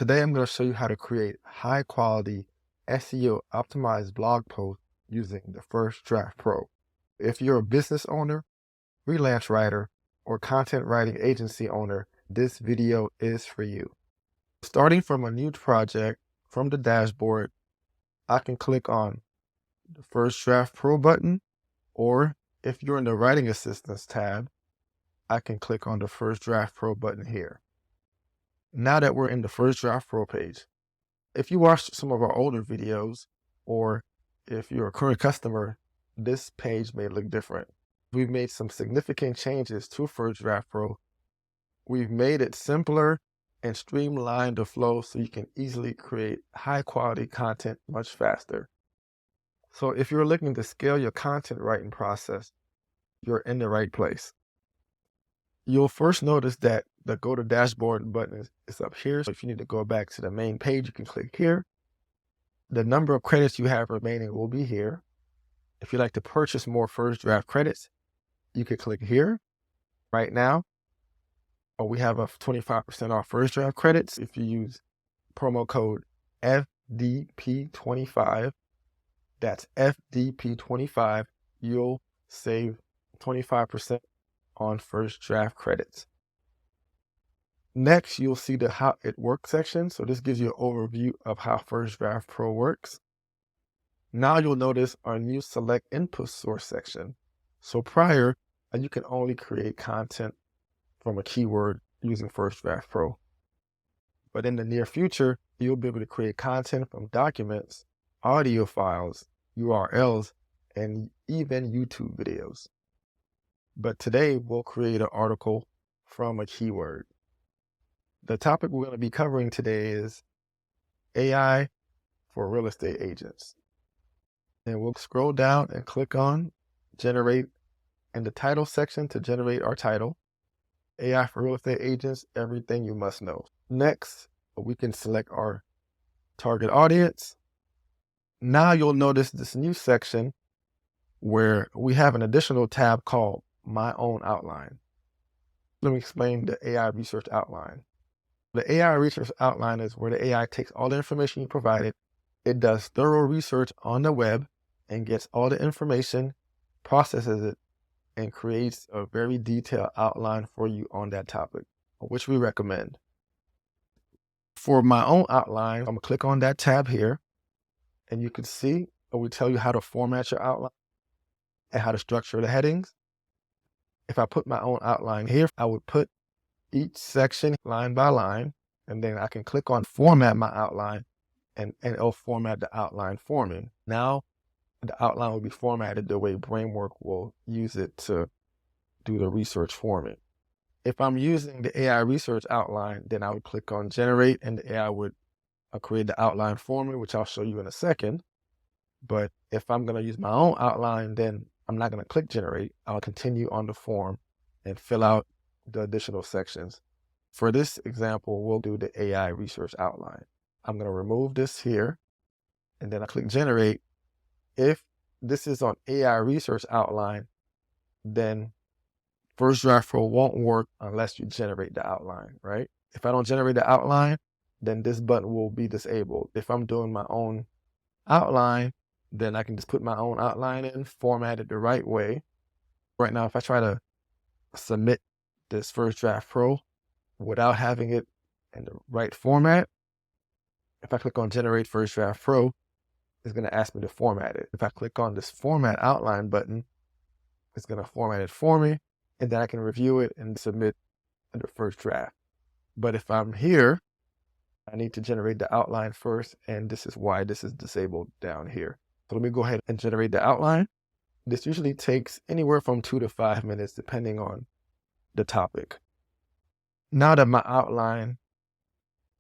Today I'm going to show you how to create high quality SEO optimized blog posts using the First Draft Pro. If you're a business owner, freelance writer, or content writing agency owner, this video is for you. Starting from a new project from the dashboard, I can click on the First Draft Pro button, or if you're in the Writing Assistance tab, I can click on the First Draft Pro button here. Now that we're in the First Draft Pro page, if you watched some of our older videos, or if you're a current customer, this page may look different. We've made some significant changes to First Draft Pro. We've made it simpler and streamlined the flow so you can easily create high quality content much faster. So if you're looking to scale your content writing process, you're in the right place. You'll first notice that the Go to Dashboard button is up here. So if you need to go back to the main page, you can click here. The number of credits you have remaining will be here. If you'd like to purchase more First Draft credits, you can click here. Right now, we have a 25% off First Draft credits. If you use promo code FDP25, that's FDP25, you'll save 25% on First Draft credits. Next, you'll see the How It Works section. So this gives you an overview of how First Draft Pro works. Now you'll notice our new Select Input Source section. So prior, you can only create content from a keyword using First Draft Pro. But in the near future, you'll be able to create content from documents, audio files, URLs, and even YouTube videos. But today, we'll create an article from a keyword. The topic we're going to be covering today is AI for real estate agents. And we'll scroll down and click on Generate in the title section to generate our title. AI for real estate agents, everything you must know. Next, we can select our target audience. Now you'll notice this new section where we have an additional tab called My Own Outline. Let me explain the AI research outline. The AI research outline is where the AI takes all the information you provided. It does thorough research on the web and gets all the information, processes it, and creates a very detailed outline for you on that topic, which we recommend. For My Own Outline, I'm going to click on that tab here, and you can see we tell you how to format your outline and how to structure the headings. If I put my own outline here, I would put each section line by line, and then I can click on Format My Outline, and it'll format the outline for me. Now, the outline will be formatted the way Bramework will use it to do the research for me. If I'm using the AI research outline, then I would click on Generate, and the AI would create the outline for me, which I'll show you in a second. But if I'm going to use my own outline, then I'm not going to click Generate. I'll continue on the form and fill out the additional sections. For this example, we'll do the AI research outline. I'm going to remove this here, and then I click Generate. If this is on AI research outline, then First Draft Pro won't work unless you generate the outline, right? If I don't generate the outline, then this button will be disabled. If I'm doing my own outline, then I can just put my own outline in, format it the right way. Right now, if I try to submit this First Draft Pro without having it in the right format, if I click on Generate First Draft Pro, it's going to ask me to format it. If I click on this Format Outline button, it's going to format it for me, and then I can review it and submit the first draft. But if I'm here, I need to generate the outline first, and this is why this is disabled down here. So let me go ahead and generate the outline. This usually takes anywhere from 2 to 5 minutes, depending on the topic. Now that my outline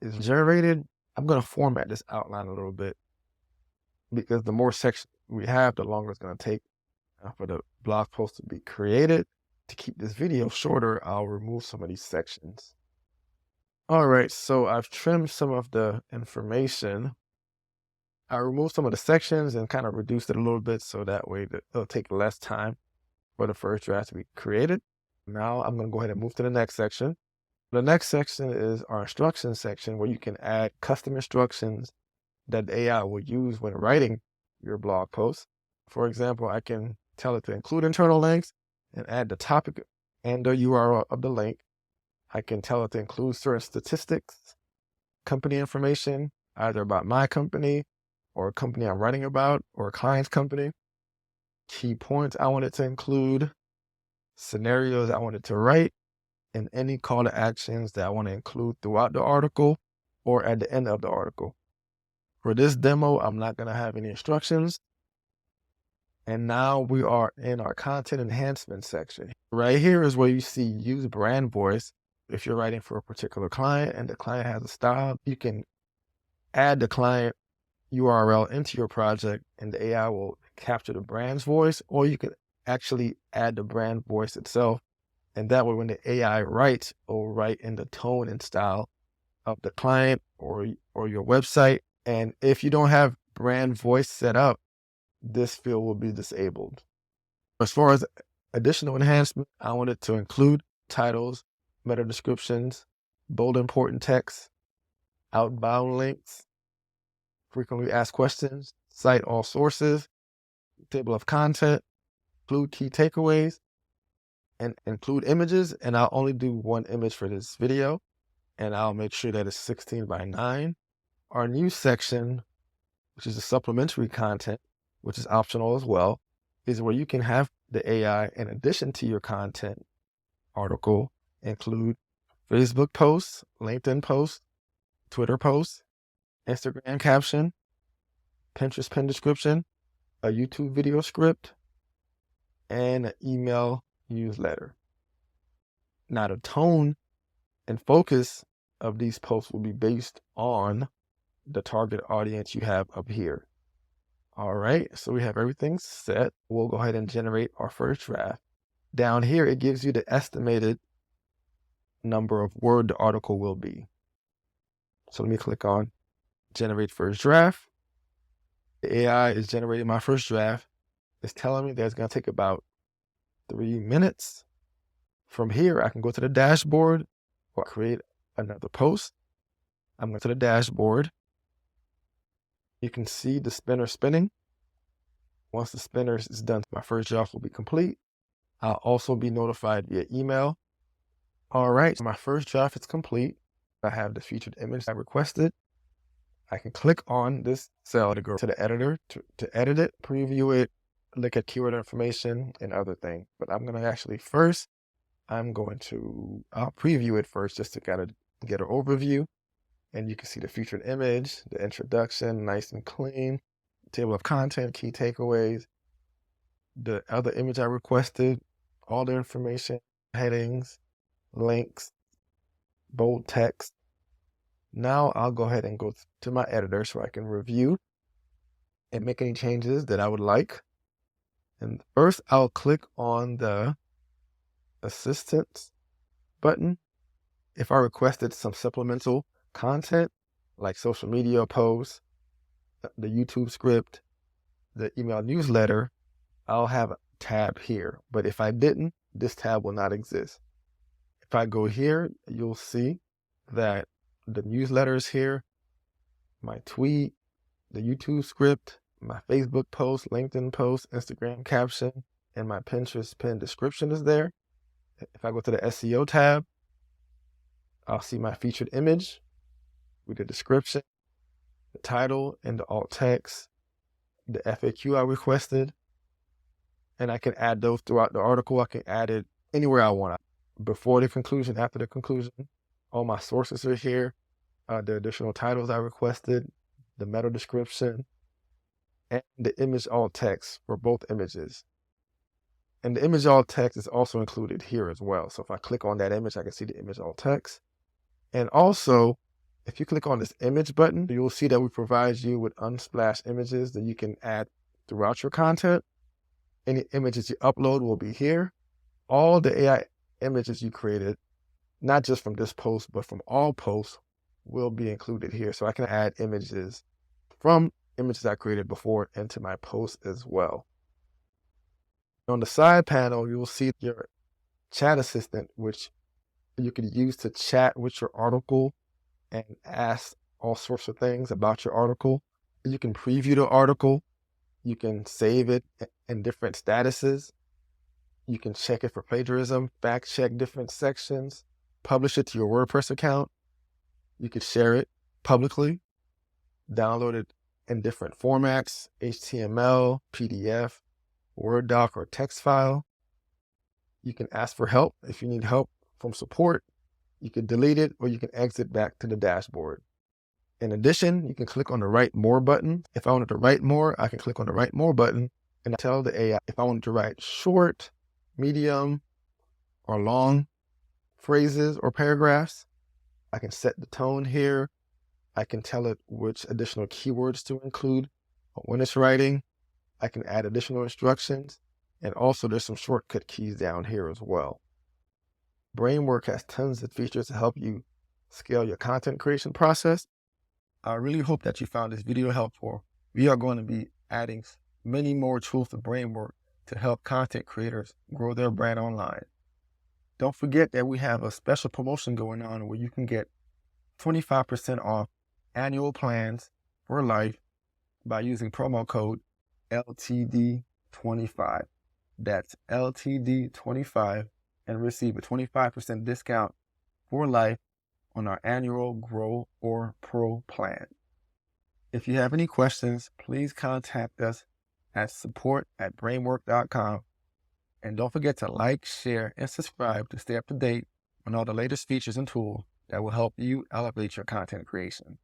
is generated, I'm going to format this outline a little bit, because the more sections we have, the longer it's going to take for the blog post to be created. To keep this video shorter, I'll remove some of these sections. All right, so I've trimmed some of the information. I removed some of the sections and kind of reduced it a little bit so that way it'll take less time for the first draft to be created. Now I'm going to go ahead and move to the next section. The next section is our instructions section, where you can add custom instructions that the AI will use when writing your blog post. For example, I can tell it to include internal links and add the topic and the URL of the link. I can tell it to include certain statistics, company information, either about my company or a company I'm writing about or a client's company, key points I want it to include, scenarios I want it to write, and any call to actions that I want to include throughout the article or at the end of the article. For this demo, I'm not going to have any instructions. And now we are in our content enhancement section. Right here is where you see use brand voice. If you're writing for a particular client and the client has a style, you can add the client URL into your project and the AI will capture the brand's voice, or you can actually add the brand voice itself. And that way, when the AI writes, it will write in the tone and style of the client or your website. And if you don't have brand voice set up, this field will be disabled. As far as additional enhancement, I wanted to include titles, meta descriptions, bold important text, outbound links, frequently asked questions, cite all sources, table of content, include key takeaways, and include images. And I'll only do one image for this video, and I'll make sure that it's 16 by 9. Our new section, which is the supplementary content, which is optional as well, is where you can have the AI, in addition to your content article, include Facebook posts, LinkedIn posts, Twitter posts, Instagram caption, Pinterest pin description, a YouTube video script, and an email newsletter. Now, the tone and focus of these posts will be based on the target audience you have up here. All right, so we have everything set. We'll go ahead and generate our first draft. Down here, it gives you the estimated number of word the article will be. So let me click on generate first draft. The AI is generating my first draft. It's telling me that it's going to take about 3 minutes. From here, I can go to the dashboard or create another post. I'm going to the dashboard. You can see the spinner spinning. Once the spinner is done, my first draft will be complete. I'll also be notified via email. All right, so my first draft is complete. I have the featured image I requested. I can click on this cell to go to the editor to edit it, preview it, look at keyword information and other things. But I'm going to actually I'll preview it first just to kind of get an overview. And you can see the featured image, the introduction, nice and clean, table of content, key takeaways, the other image I requested, all the information, headings, links, bold text. Now I'll go ahead and go to my editor so I can review and make any changes that I would like. And first I'll click on the assistance button. If I requested some supplemental content like social media posts, the YouTube script, the email newsletter, I'll have a tab here. But if I didn't, this tab will not exist. If I go here, you'll see that the newsletter is here, my tweet, the YouTube script, my Facebook post, LinkedIn post, Instagram caption, and my Pinterest pin description is there. If I go to the SEO tab, I'll see my featured image with the description, the title, and the alt text, the FAQ I requested, and I can add those throughout the article. I can add it anywhere I want. Before the conclusion, after the conclusion, all my sources are here, the additional titles I requested, the meta description, and the image alt text for both images. And the image alt text is also included here as well. So if I click on that image, I can see the image alt text. And also, if you click on this image button, you'll see that we provide you with unsplash images that you can add throughout your content. Any images you upload will be here. All the AI images you created, not just from this post, but from all posts, will be included here. So I can add images from images I created before into my post as well. On the side panel, you will see your chat assistant, which you can use to chat with your article and ask all sorts of things about your article. You can preview the article. You can save it in different statuses. You can check it for plagiarism, fact check different sections, publish it to your WordPress account. You could share it publicly, download it in different formats, HTML, PDF, Word doc, or text file. You can ask for help. If you need help from support, you can delete it or you can exit back to the dashboard. In addition, you can click on the Write More button. If I wanted to write more, I can click on the Write More button and tell the AI if I wanted to write short, medium, or long phrases or paragraphs. I can set the tone here. I can tell it which additional keywords to include when it's writing. I can add additional instructions. And also there's some shortcut keys down here as well. Bramework has tons of features to help you scale your content creation process. I really hope that you found this video helpful. We are going to be adding many more tools to Bramework to help content creators grow their brand online. Don't forget that we have a special promotion going on where you can get 25% off annual plans for life by using promo code LTD25. That's LTD25 and receive a 25% discount for life on our annual Grow or Pro plan. If you have any questions, please contact us at support@bramework.com. And don't forget to like, share, and subscribe to stay up to date on all the latest features and tools that will help you elevate your content creation.